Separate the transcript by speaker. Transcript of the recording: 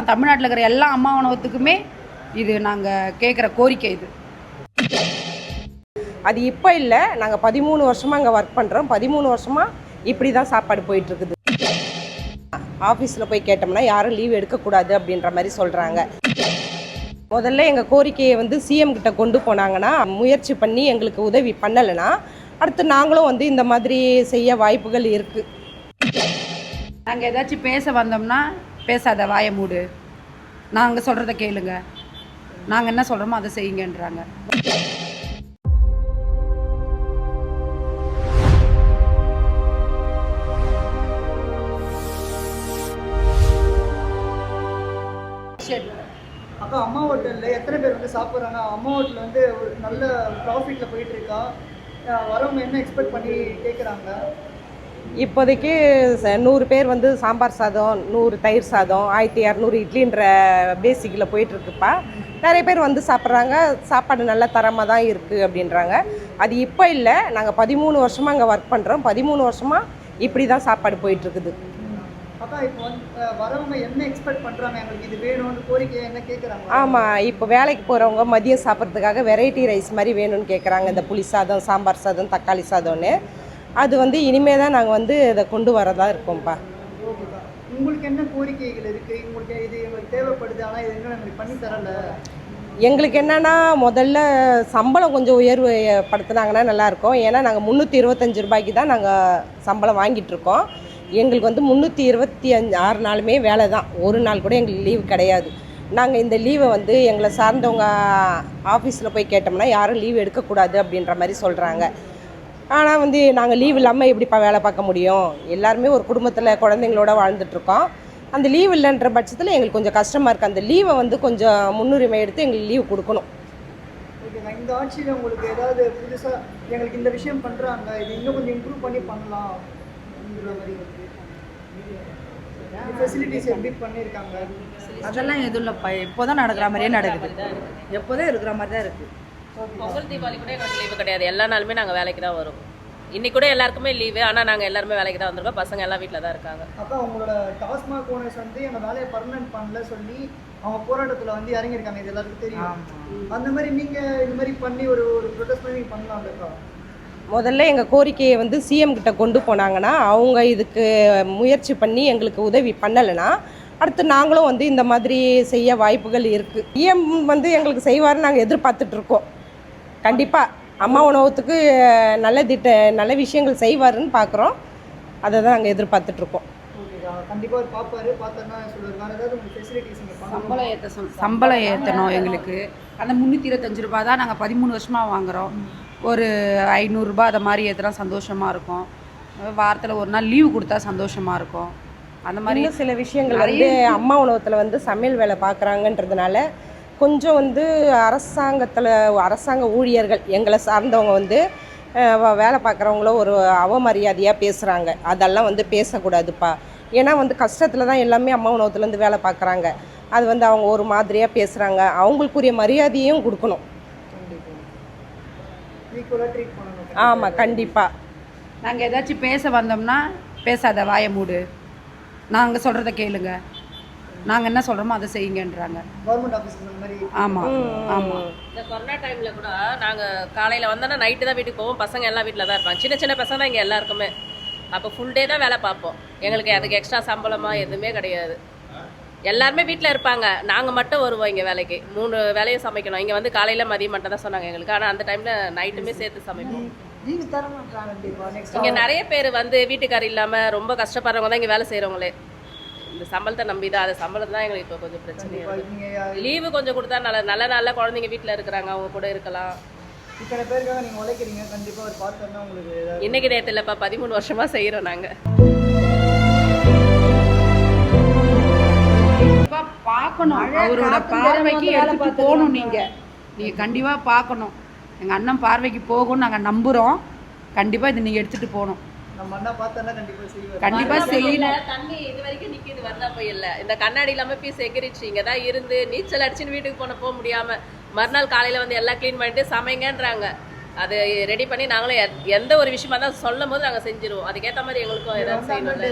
Speaker 1: தமிழ்நாட்டில் இருக்கிற எல்லா அம்மா உணவகத்துக்குமே இது நாங்கள் கேட்குற கோரிக்கை. இது
Speaker 2: அது இப்போ இல்லை, நாங்கள் 13 வருஷமாக அங்கே ஒர்க் பண்ணுறோம். 13 வருஷமாக இப்படி தான் சாப்பாடு போயிட்டுருக்குது. ஆஃபீஸில் போய் கேட்டோம்னா யாரும் லீவ் எடுக்கக்கூடாது அப்படின்ற மாதிரி சொல்கிறாங்க. முதல்ல எங்கள் கோரிக்கையை வந்து சிஎம் கிட்ட கொண்டு போனாங்கன்னா, முயற்சி பண்ணி எங்களுக்கு உதவி பண்ணலைன்னா அடுத்து நாங்களும் வந்து இந்த மாதிரி செய்ய வாய்ப்புகள் இருக்குது.
Speaker 1: நாங்கள் ஏதாச்சும் பேச வந்தோம்னா பேசாத, வாய மூடு, நாங்கள் சொல்கிறத கேளுங்க, நாங்கள் என்ன சொல்கிறோமோ அதை செய்யுங்கன்றாங்க.
Speaker 3: அப்போ அம்மா ஹோட்டலில் எத்தனை பேர் வந்து சாப்பிட்றாங்க? அம்மா ஹோட்டலில் வந்து ஒரு நல்ல ப்ராஃபிட்டில் போயிட்டுருக்கா? வரவங்க என்ன எக்ஸ்பெக்ட் பண்ணி கேட்குறாங்க?
Speaker 2: இப்போதைக்கு 100 பேர் வந்து சாம்பார் சாதம், 100 தயிர் சாதம், 1200 இட்லின்ற பேசிக்கில் போயிட்டுருக்குப்பா. நிறைய பேர் வந்து சாப்பிட்றாங்க, சாப்பாடு நல்ல தரமாக தான் இருக்குது அப்படின்றாங்க. அது இப்போ இல்லை, நாங்கள் 13 வருஷமாக அங்கே ஒர்க் பண்ணுறோம். 13 வருஷமாக இப்படி தான் சாப்பாடு போயிட்டுருக்குது.
Speaker 3: அப்போ இப்போ வந்து வரவங்க என்ன எக்ஸ்பெக்ட் பண்ணுறாங்க? எங்களுக்கு இது வேணும்னு கோரிக்கையை என்ன கேட்குறாங்க?
Speaker 2: ஆமாம், இப்போ வேலைக்கு போகிறவங்க மதியம் சாப்பிட்றதுக்காக வெரைட்டி ரைஸ் மாதிரி வேணும்னு கேட்குறாங்க. இந்த புளி சாதம், சாம்பார் சாதம், தக்காளி சாதம்னு. அது வந்து இனிமேல் தான் நாங்கள் வந்து இதை கொண்டு வரதா இருக்கோம்ப்பா.
Speaker 3: ஓகேப்பா, உங்களுக்கு என்ன கோரிக்கைகள் இருக்குது? உங்களுக்கு இது எங்களுக்கு தேவைப்படுது, ஆனால் இது இன்னும் எங்களுக்கு பண்ணி தரலை.
Speaker 2: எங்களுக்கு என்னென்னா, முதல்ல சம்பளம் கொஞ்சம் உயர்வு படுத்துனாங்கன்னா நல்லாயிருக்கும். ஏன்னா நாங்கள் 325 ரூபாய்க்கு தான் நாங்கள் சம்பளம் வாங்கிட்டுருக்கோம். எங்களுக்கு வந்து 326 நாளுமே வேலை தான். ஒரு நாள் கூட எங்களுக்கு லீவு கிடையாது. நாங்கள் இந்த லீவை வந்து எங்களை சார்ந்தவங்க ஆஃபீஸில் போய் கேட்டோம்னா யாரும் லீவ் எடுக்கக்கூடாது அப்படின்ற மாதிரி சொல்கிறாங்க. ஆனால் வந்து நாங்கள் லீவ் இல்லாமல் எப்படிப்பா வேலை பார்க்க முடியும்? எல்லாருமே ஒரு குடும்பத்தில் குழந்தைங்களோட வாழ்ந்துட்டுருக்கோம். அந்த லீவ் இல்லைன்ற பட்சத்தில் எங்களுக்கு கொஞ்சம் கஷ்டமாக இருக்குது. அந்த லீவை வந்து கொஞ்சம் முன்னுரிமை எடுத்து எங்களுக்கு லீவ் கொடுக்கணும்.
Speaker 3: ஓகேங்க, இந்த ஆட்சியில் உங்களுக்கு ஏதாவது புதுசாக எங்களுக்கு இந்த விஷயம் பண்ணுறாங்க, இது இன்னும் கொஞ்சம் இம்ப்ரூவ் பண்ணி பண்ணலாம் அப்படிங்கிற மாதிரி ஃபெசிலிட்டிஸ் எப்படி பண்ணியிருக்காங்க?
Speaker 1: அதெல்லாம் எதுவும் இல்லைப்பா, எப்போ தான் நடக்கிற மாதிரியே நடக்குது, எப்போதான் இருக்கிற மாதிரி தான் இருக்குது.
Speaker 4: பொங்கல் தீபாவளி கூட எங்களுக்கு லீவு கிடையாது. எல்லா நாளுமே நாங்கள் வேலைக்கு தான் வரும். இன்னைக்கு கூட எல்லாருக்குமே லீவு, ஆனால் நாங்கள் எல்லாருமே வேலைக்கு தான் வந்திருக்கோம். பசங்க எல்லாம் வீட்டில் தான் இருக்காங்க.
Speaker 3: அப்போ உங்களோட டாஸ்மாக் ஓனர்ஸ் வந்து எங்கள் வேலையை பர்மனெண்ட் பண்ணல சொல்லி அவங்க போராட்டத்தில் வந்து இறங்கியிருக்காங்க. இது எல்லாருக்கும் தெரியும். அந்த மாதிரி நீங்கள் இது மாதிரி பண்ணி ஒரு ப்ரொடெஸ்ட் பண்ணி பண்ணலாம் இருக்கா?
Speaker 2: முதல்ல எங்கள் கோரிக்கையை வந்து சிஎம் கிட்ட கொண்டு போனாங்கன்னா, அவங்க இதுக்கு முயற்சி பண்ணி எங்களுக்கு உதவி பண்ணலைன்னா அடுத்து நாங்களும் வந்து இந்த மாதிரி செய்ய வாய்ப்புகள் இருக்குது. சிஎம் வந்து எங்களுக்கு செய்வார்னு நாங்கள் எதிர்பார்த்துட்ருக்கோம். கண்டிப்பாக அம்மா உணவகத்துக்கு நல்ல விஷயங்கள் செய்வாருன்னு பார்க்குறோம். அதை தான் நாங்கள் எதிர்பார்த்துட்ருக்கோம்.
Speaker 3: கண்டிப்பாக பார்ப்பாரு, பார்த்தோன்னா சொல்லுவார். ஏதாவது உங்களுக்கு ஃபெசிலிட்டிஸ்
Speaker 1: சம்பளம் ஏற்றணும். எங்களுக்கு அந்த 325 ரூபா தான் நாங்கள் 13 வருஷமாக வாங்குகிறோம். ஒரு 500 ரூபா அதை மாதிரி ஏற்றினா சந்தோஷமாக இருக்கும். வாரத்தில் ஒரு நாள் லீவு கொடுத்தா சந்தோஷமாக இருக்கும். அந்த மாதிரி
Speaker 2: சில விஷயங்கள் வந்து அம்மா உணவகத்தில் வந்து சமையல் வேலை பார்க்குறாங்கன்றதுனால கொஞ்சம் வந்து அரசாங்க ஊழியர்கள் எங்களை சார்ந்தவங்க வந்து வேலை பார்க்குறவங்கள ஒரு அவமரியாதையாக பேசுகிறாங்க. அதெல்லாம் வந்து பேசக்கூடாதுப்பா. ஏன்னா வந்து கஷ்டத்தில் தான் எல்லாமே அம்மா உணவகத்துலேருந்து வேலை பார்க்குறாங்க. அது வந்து அவங்க ஒரு மாதிரியாக பேசுகிறாங்க. அவங்களுக்குரிய மரியாதையும் கொடுக்கணும். ஆமாம், கண்டிப்பாக.
Speaker 1: நாங்கள் ஏதாச்சும் பேச வந்தோம்னா பேசாத, வாய மூடு, நாங்கள் சொல்கிறத கேளுங்க, நாங்கள் என்ன சொல்கிறோமோ அதை செய்யுங்கன்றாங்க.
Speaker 3: Government office.
Speaker 1: ஆமாம் ஆமாம்.
Speaker 4: இந்த கொரோனா டைமில் கூட நாங்கள் காலையில் வந்தோன்னா நைட்டு தான் வீட்டுக்கு போவோம். பசங்க எல்லாம் வீட்டில் தான் இருப்பாங்க. சின்ன சின்ன பசங்க தான் இங்கே எல்லாருக்குமே. அப்போ ஃபுல் டே தான் வேலை பார்ப்போம். எங்களுக்கு அதுக்கு எக்ஸ்ட்ரா சம்பளமாக எதுவுமே கிடையாது. எல்லாருமே வீட்டில் இருப்பாங்க. நாங்கள் மட்டும் வருவோம் இங்கே வேலைக்கு. 3 வேலையும் சமைக்கணும். இங்கே வந்து காலையில் மதியம் மட்டும் தான் சொன்னாங்க எங்களுக்கு. ஆனால் அந்த டைமில் நைட்டுமே சேர்த்து சமைப்போம். இங்கே நிறைய பேர் வந்து வீட்டுக்கார் இல்லாமல் ரொம்ப கஷ்டப்படுறவங்க தான் இங்கே வேலை செய்கிறவங்களே. இந்த சம்பளத்தை நம்பி தான், அது சம்பளம் தான் எங்களுக்கு இப்போ கொஞ்சம் பிரச்சனை. லீவு கொஞ்சம் கொடுத்தா நல்ல நல்ல குழந்தைங்க வீட்டில் இருக்கிறாங்க, அவங்க கூட இருக்கலாம்.
Speaker 3: இத்தனை பேருக்காக நீங்கள் உழைக்கிறீங்க, கண்டிப்பாக ஒரு பார்த்தோன்னா உங்களுக்கு
Speaker 4: இன்னைக்கு நேரத்தில் இல்லைப்பா, 13 வருஷமாக செய்கிறோம் நாங்கள்.
Speaker 1: பார்க்கணும், அவரோட பார்வைக்கு எடுத்துட்டு போகணும். நீங்கள் கண்டிப்பாக பார்க்கணும். எங்கள் அண்ணன் பார்வைக்கு போகும்னு நாங்கள் நம்புகிறோம். கண்டிப்பாக இது நீங்கள் எடுத்துகிட்டு போகணும். கண்டிப்பாக செய்யணும்.
Speaker 4: தண்ணி இது வரைக்கும் நிற்கிது, வந்தா போய் இல்லை. இந்த கண்ணாடி இல்லாமல் பீஸ் எகிரிச்சு இங்கே தான் இருந்து நீச்சல் அடிச்சுன்னு வீட்டுக்கு போக முடியாமல் மறுநாள் காலையில் வந்து எல்லாம் க்ளீன் பண்ணிட்டு சமைங்கன்றாங்க. அது ரெடி பண்ணி நாங்களும் எந்த ஒரு விஷயமா தான் சொல்லும் போது நாங்கள் செஞ்சிருவோம். அதுக்கேற்ற மாதிரி எங்களுக்கும் ஏதாவது செய்யணும்.